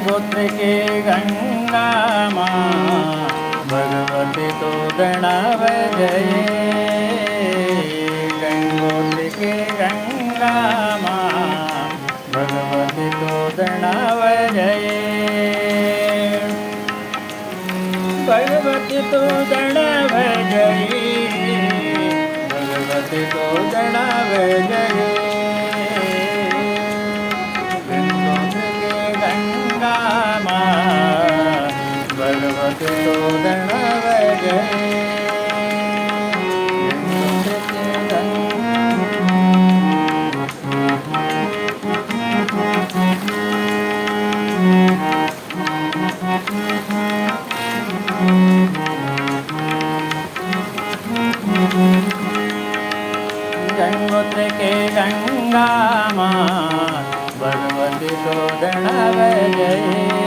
गंगोत्र के गंगा माँ भगवती तो दणव जय। गंगोत्र के गंगा माँ भगवती तो दणव जय। भगवती तो दणव जय। भगवती तो दणव जय। भगवती तो दणव जय। गंगोत्र के गंगा माँ भगवती तो दणव जय।